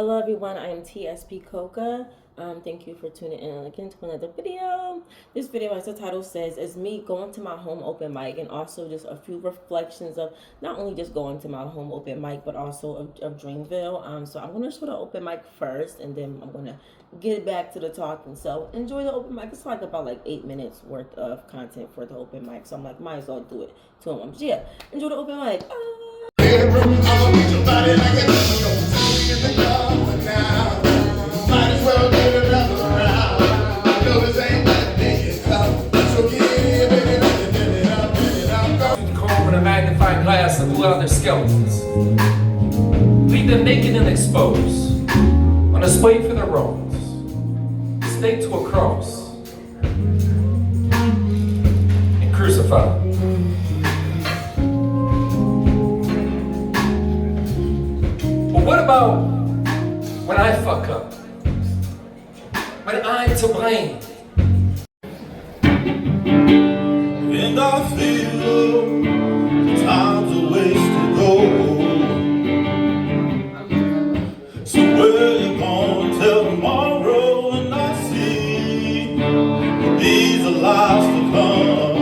Hello everyone, I am TSP Coca. Thank you for tuning in again to another video. This video, as the title says, is me going to my home open mic and also just a few reflections of not only just going to my home open mic but also of Dreamville. So I'm going to show the open mic first and then I'm going to get back to the talking. So enjoy the open mic. It's like about 8 minutes worth of content for the open mic. So I'm like, might as well do it to them. So yeah, enjoy the open mic. Magnifying glass and blew out their skeletons. Leave them naked and exposed, on display for their wrongs, staked to a cross, and crucified. But what about when I fuck up? When I'm to blame? And I feel time's a ways to go. So where you gonna tell tomorrow when I see these are lies to come?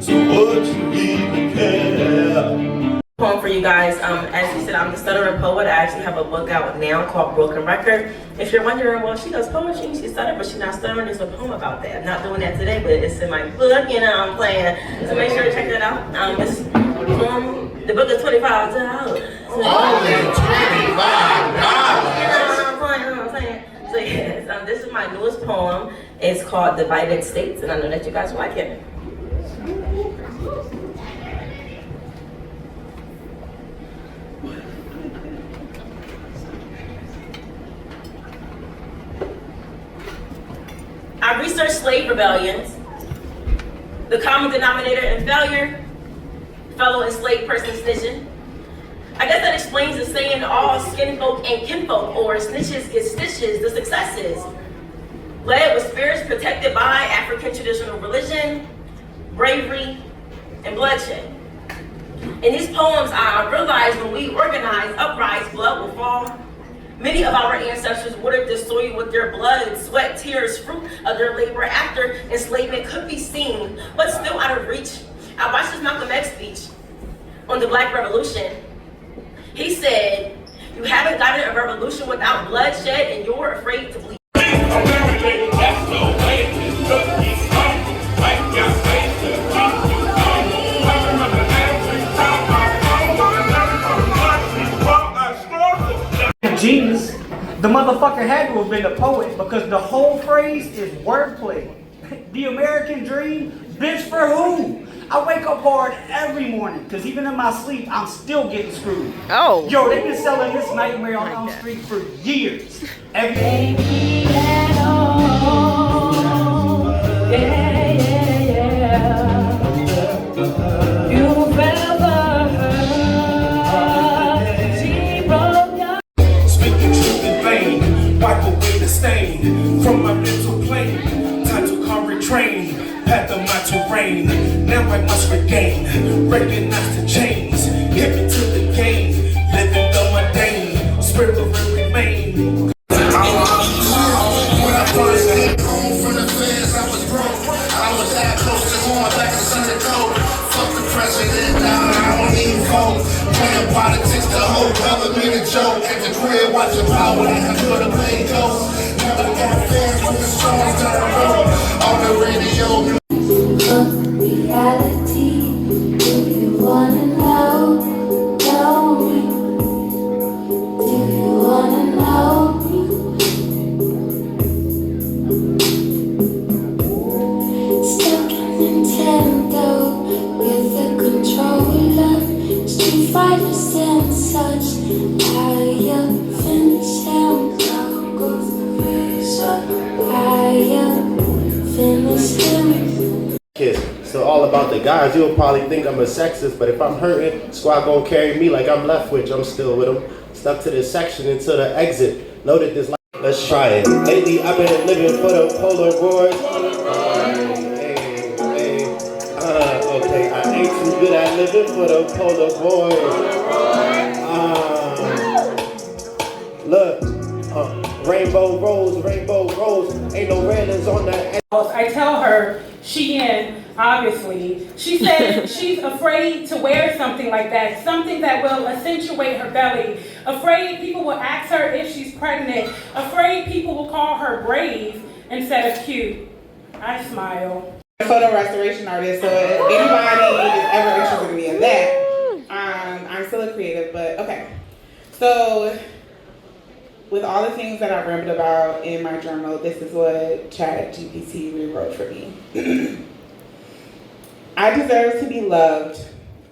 So what you even care? Poem for you guys. As you said, I'm the stuttering poet. I actually have a book out now called Broken Record. If you're wondering, well, she does poetry, she stutters, but she's not stuttering. There's a poem about that. I'm not doing that today, but it's in my book, you know what I'm playing. So make sure to check that out. This poem, the book is $25. Only $25. So yes, this is my newest poem. It's called Divided States, and I know that you guys like it. I researched slave rebellions, the common denominator in failure, fellow enslaved person snitching. I guess that explains the saying, all skin folk ain't kinfolk, or snitches get stitches, the successes. Led with spirits protected by African traditional religion, bravery, and bloodshed. In these poems, I realized when we organize, uprise, blood will fall. Many of our ancestors watered the soil with their blood, sweat, tears, fruit of their labor after enslavement could be seen, but still out of reach. I watched this Malcolm X speech on the Black Revolution. He said, you haven't gotten a revolution without bloodshed and you're afraid to bleed. Genius. The motherfucker had to have been a poet because the whole phrase is wordplay. The American dream? Bitch, for who? I wake up hard every morning because even in my sleep, I'm still getting screwed. Oh. Yo, they've been selling this nightmare on Elm Street for years. Every Wipe away the stain from my mental plane. Time to come retrain, path of my terrain. Now I must regain, recognize the chains. Hit me to the game, living the mundane. Spirit will remain. When I first hit home from the feds, I was broke. I was that close to home, back in Sunday cold. Fuck the president, now I don't even vote. Playing politics, the whole government a joke. At the crib, watching power, like I could have played ghost. Never got fans with the songs that I wrote on the radio. Reality, do you wanna know? Know me? Do you wanna know me? Stuck in Nintendo with the controller, Street Fighters and such. I finish him, go I finish him. So all about the guys, you'll probably think I'm a sexist, but if I'm hurting, squad gon' carry me like I'm left with. I'm still with them. Stuck to this section until the exit. Loaded this life. Let's try it. Lately, I've been living for the Polaroids. Okay, I ain't too good at living for the Polaroids. Look, rainbow rose, ain't no railings on that. I tell her, obviously, she said she's afraid to wear something like that, something that will accentuate her belly, afraid people will ask her if she's pregnant, afraid people will call her brave instead of cute. I smile. I'm a photo restoration artist, so if anybody is ever interested in me in that, I'm still a creative, but okay. So, with all the things that I rambled about in my journal, this is what ChatGPT rewrote for me. I deserve to be loved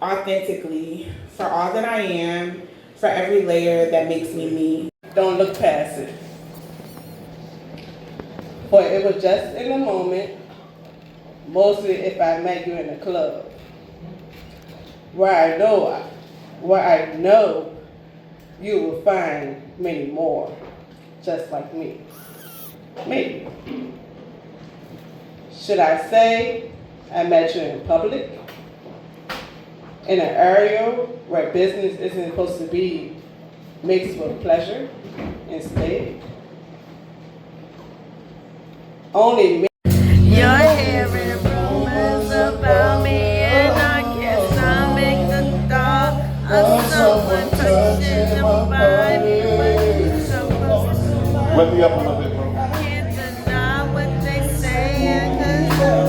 authentically for all that I am, for every layer that makes me me. Don't look past it. For it was just in the moment, mostly if I met you in a club, where I know you will find many more just like me. Maybe. Should I say I met you in public? In an area where business isn't supposed to be mixed with pleasure instead? Only me. You're hearing rumors about me, and I guess I make the thought of someone touching your body, but you're supposed to. Let me up a little bit, bro. Can't deny what they say, 'cause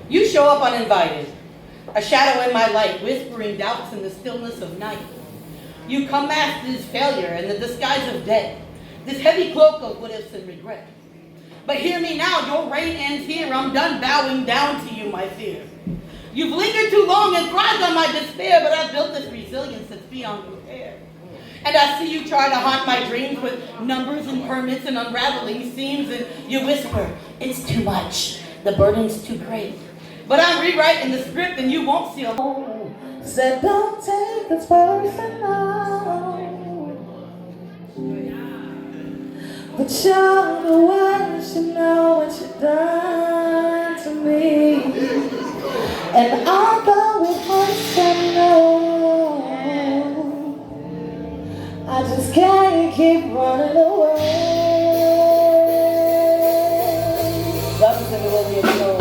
You show up uninvited, a shadow in my light, whispering doubts in the stillness of night. You come masked as failure in the disguise of debt, this heavy cloak of what ifs and regret. But hear me now, your reign ends here. I'm done bowing down to you, my fear. You've lingered too long and thrived on my despair, but I've built this resilience that's beyond repair. And I see you try to haunt my dreams with numbers and permits and unraveling seams, and you whisper, it's too much, the burden's too great. But I'm rewriting the script and you won't see a hole. said don't take this personal. But you're the one who should know what you've done to me. And although it hurts to know, I just can't keep running away. Love is in the way we know.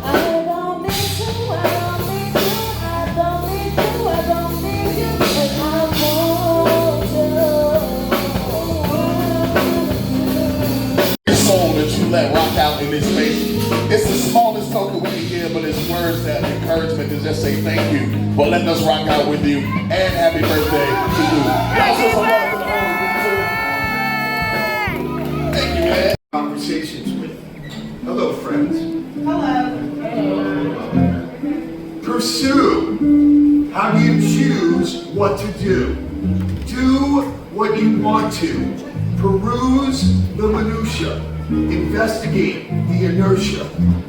I don't need to, I don't need you, I don't need you, I don't need you, and I want you. The song that you let rock out in this space. It's the smallest token we can give, but it's words that encouragement to just say thank you for letting us rock out with you, and happy birthday to you. Y'all show some love for the Thank you, man. Conversations with. Hello, friends. Hello. Pursue. How do you choose what to do? Do what you want to. Peruse the minutia. Investigate the inertia.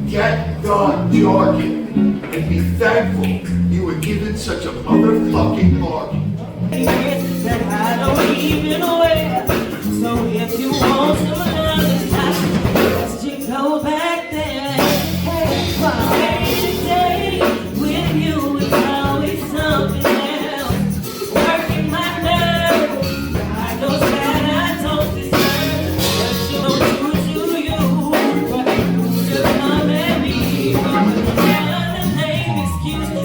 Get the jargon. And be thankful you were given such a motherfucking bargain. That I don't even wear. So if you want to another time, let's just go back there. Hey, today with you is always something else. Working my nerves. I know that I don't deserve, but you don't do to you. But you just come at me. Another name, excuse me.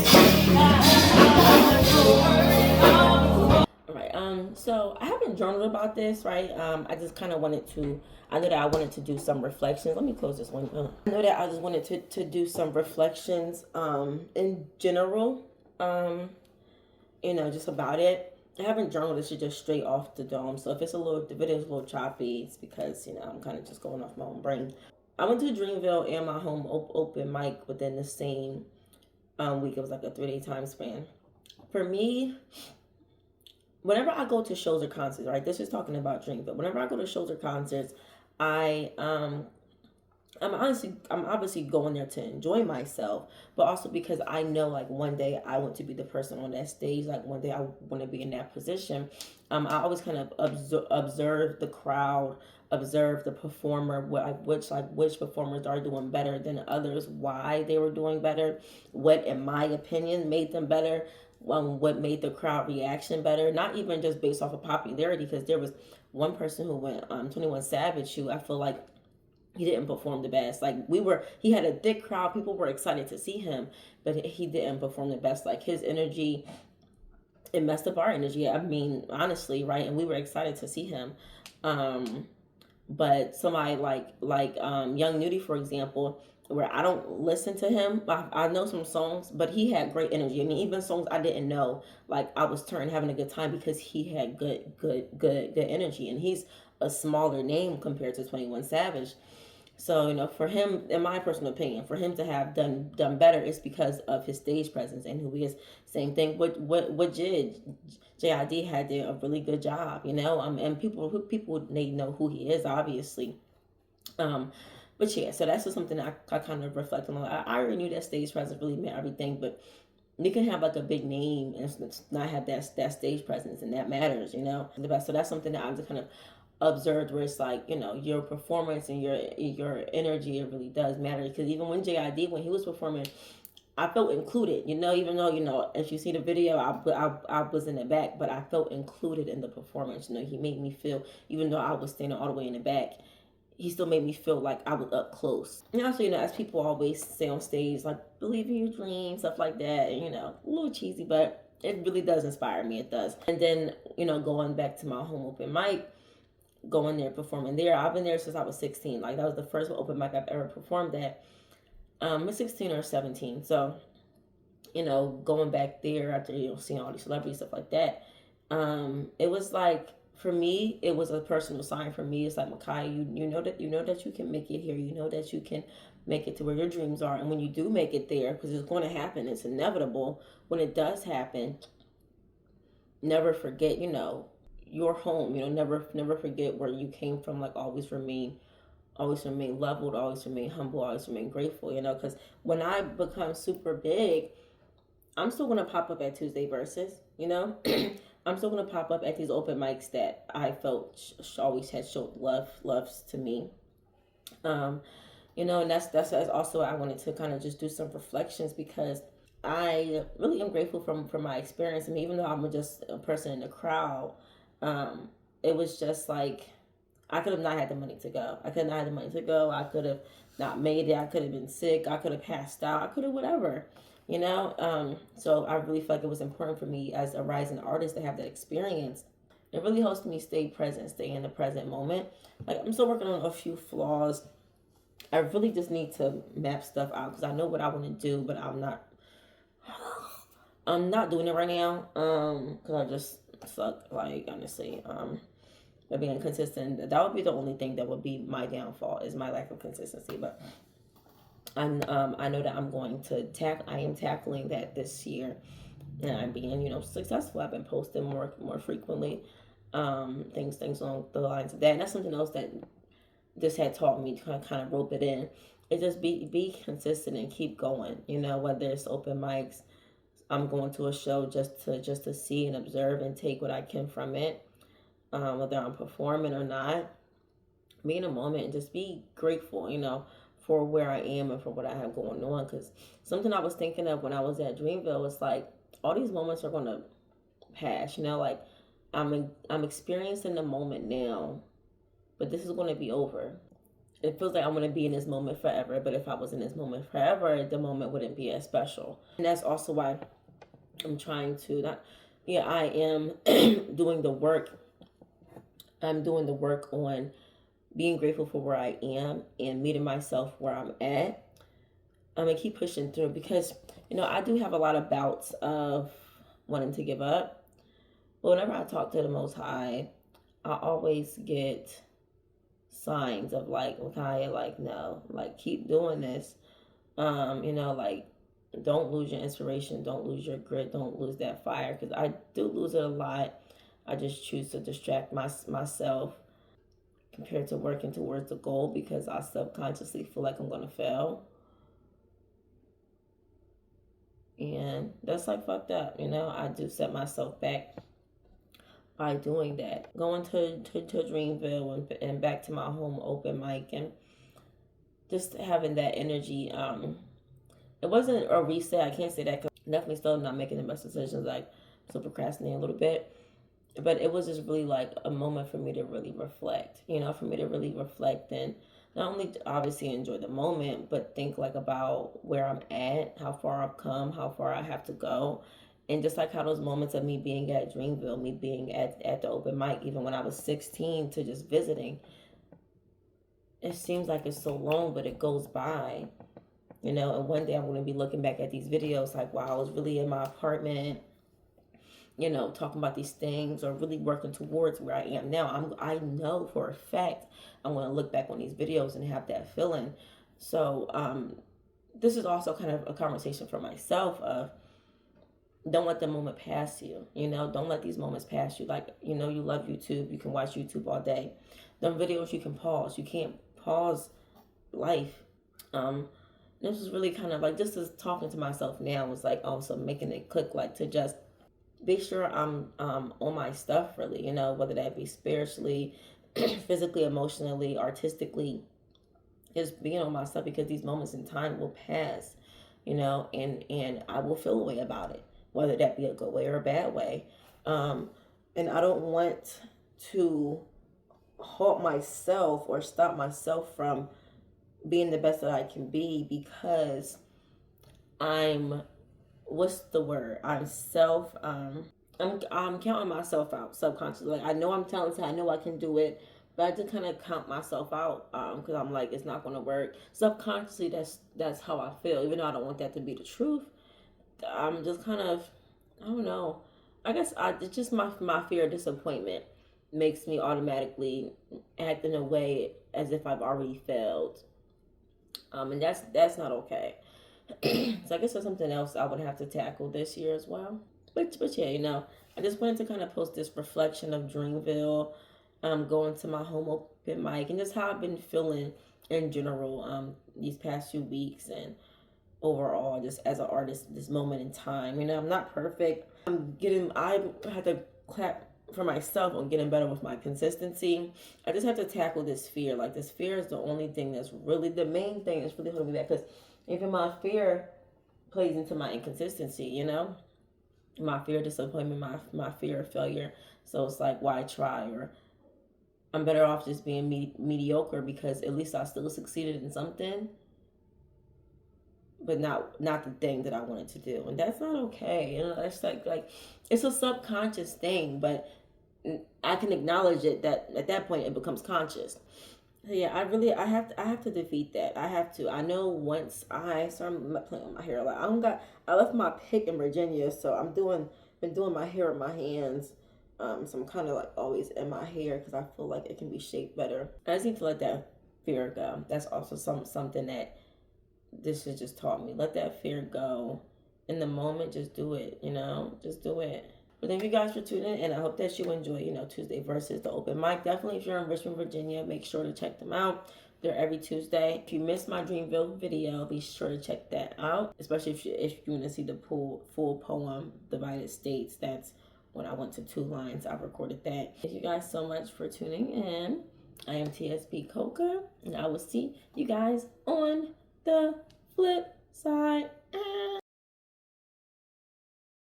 So I haven't journaled about this, right? I just kind of wanted to, I know that I wanted to do some reflections. Let me close this one. I know that I just wanted to do some reflections in general, just about it. I haven't journaled this, just straight off the dome. So if the video's a little choppy, it's because, I'm kind of just going off my own brain. I went to Dreamville and my home open mic within the same week. It was like a 3-day time span. For me, whenever I go to shows or concerts, right? This is talking about Dreamville. Whenever I go to shows or concerts, I'm obviously going there to enjoy myself, but also because I know, like, one day I want to be the person on that stage. Like, one day I want to be in that position. I always kind of observe the crowd observe the performer, which performers are doing better than others, why they were doing better, what in my opinion made them better, what made the crowd reaction better, not even just based off of popularity, because there was one person who went 21 Savage, who I feel like he didn't perform the best. Like he had a thick crowd, people were excited to see him, but he didn't perform the best. Like his energy, it messed up our energy, I mean, honestly, right? And we were excited to see him. But somebody like Young Nudie, for example, where I don't listen to him, I know some songs, but he had great energy. I mean, even songs I didn't know, like I was having a good time because he had good energy, and he's a smaller name compared to 21 Savage. So, you know, for him, in my personal opinion, for him to have done better is because of his stage presence and who he is. Same thing with JID had did a really good job, you know, and people they know who he is, obviously. But yeah, so that's just something I kind of reflect on. I already knew that stage presence really meant everything, but you can have like a big name and not have that stage presence, and that matters, you know. So that's something that I'm just kind of observed, where it's like, you know, your performance and your energy, it really does matter. Because even when JID, when he was performing, I felt included, you know, even though, you know, if you see the video, I was in the back, but I felt included in the performance. You know, he made me feel, even though I was standing all the way in the back, he still made me feel like I was up close. And also, you know, as people always say on stage, like, believe in your dreams, stuff like that, and, you know, a little cheesy, but it really does inspire me, it does. And then, you know, going back to my home open mic, going there, performing there, I've been there since I was 16. Like, that was the first open mic I've ever performed at. I was 16 or 17. So, you know, going back there after, you know, seeing all these celebrities, stuff like that, it was like, for me, it was a personal sign for me. It's like, Makai, you know that you can make it here. You know that you can make it to where your dreams are. And when you do make it there, because it's going to happen, it's inevitable. When it does happen, never forget, you know, your home. You know, never forget where you came from. Like, always remain leveled, always remain humble, always remain grateful. You know, because when I become super big, I'm still going to pop up at Tuesday Versus, you know. I'm still going to pop up at these open mics that I felt always had showed loves to me. You know, and that's also I wanted to kind of just do some reflections, because I really am grateful for my experience. I mean, even though I'm just a person in the crowd, it was just like, I could have not had the money to go. I could not have the money to go. I could have not made it. I could have been sick. I could have passed out. I could have whatever, you know. So I really feel like it was important for me as a rising artist to have that experience. It really helps me stay present, stay in the present moment. Like, I'm still working on a few flaws. I really just need to map stuff out, because I know what I want to do, but I'm not doing it right now. Because I just suck. Like, honestly, but being consistent, that would be the only thing that would be my downfall, is my lack of consistency. But I know that I'm going to I am tackling that this year, and I'm being, you know, successful. I've been posting more frequently, things along the lines of that. And that's something else that this had taught me to kind of rope it in. It just be consistent and keep going. You know, whether it's open mics, I'm going to a show just to see and observe and take what I can from it. Whether I'm performing or not, be in a moment and just be grateful, you know, for where I am and for what I have going on. Because something I was thinking of when I was at Dreamville was like, all these moments are going to pass, you know, like I'm experiencing the moment now, but this is going to be over. It feels like I'm going to be in this moment forever, but if I was in this moment forever, the moment wouldn't be as special. And that's also why I'm trying to I am doing the work. I'm doing the work on being grateful for where I am and meeting myself where I'm at. I'm going to keep pushing through, because, you know, I do have a lot of bouts of wanting to give up. But whenever I talk to the Most High, I always get signs of like, okay, like, no, like, keep doing this. You know, like, don't lose your inspiration. Don't lose your grit. Don't lose that fire. Because I do lose it a lot. I just choose to distract myself compared to working towards the goal, because I subconsciously feel like I'm going to fail. And that's like fucked up, you know. I do set myself back by doing that. Going to Dreamville and back to my home open mic and just having that energy. It wasn't a reset. I can't say that, because I'm definitely still not making the best decisions. Like, still procrastinating a little bit. But it was just really like a moment for me to really reflect, and not only obviously enjoy the moment, but think like about where I'm at, how far I've come, how far I have to go. And just like how those moments of me being at Dreamville, me being at the open mic, even when I was 16, to just visiting, it seems like it's so long, but it goes by, and one day I'm going to be looking back at these videos like, wow, I was really in my apartment, talking about these things, or really working towards where I am now. I know for a fact I'm going to look back on these videos and have that feeling. So this is also kind of a conversation for myself of, don't let the moment pass you. Don't let these moments pass you. Like, you love YouTube. You can watch YouTube all day. Them videos you can pause. You can't pause life. This is really kind of like, just as talking to myself now was like also making it click, like to just be sure I'm on my stuff, really, whether that be spiritually, physically, emotionally, artistically, just being on my stuff, because these moments in time will pass, and I will feel a way about it, whether that be a good way or a bad way. And I don't want to halt myself or stop myself from being the best that I can be, because I'm counting myself out subconsciously. Like, I know I'm talented, I know I can do it, but I just kind of count myself out, because I'm like, it's not going to work. Subconsciously, that's how I feel, even though I don't want that to be the truth. I'm just kind of, I don't know. I guess it's just my fear of disappointment makes me automatically act in a way as if I've already failed, and that's not okay. So I guess that's something else I would have to tackle this year as well. But yeah, I just wanted to kind of post this reflection of Dreamville, going to my home open mic, and just how I've been feeling in general these past few weeks, and overall just as an artist this moment in time. I'm not perfect. I had to clap for myself on getting better with my consistency. I just have to tackle this fear. Like, this fear is the only thing that's really the main thing that's really holding me back, because even my fear plays into my inconsistency, my fear of disappointment, my fear of failure. So it's like, why try? Or I'm better off just being mediocre, because at least I still succeeded in something, but not the thing that I wanted to do. And that's not okay. It's like it's a subconscious thing, but I can acknowledge it, that at that point it becomes conscious. Yeah, I have to defeat that. I have to. I know once I start playing with my hair, like I left my pick in Virginia, so been doing my hair with my hands. So I'm kind of like always in my hair, because I feel like it can be shaped better. I just need to let that fear go. That's also something that this has just taught me. Let that fear go. In the moment, just do it. Just do it. But thank you guys for tuning in. I hope that you enjoy, Tuesday versus the open mic. Definitely, if you're in Richmond, Virginia, make sure to check them out. They're every Tuesday. If you missed my Dreamville video, be sure to check that out. Especially if you want to see the full poem, Divided States. That's when I went to 2 lines. I recorded that. Thank you guys so much for tuning in. I am TSP Coca, and I will see you guys on the flip side.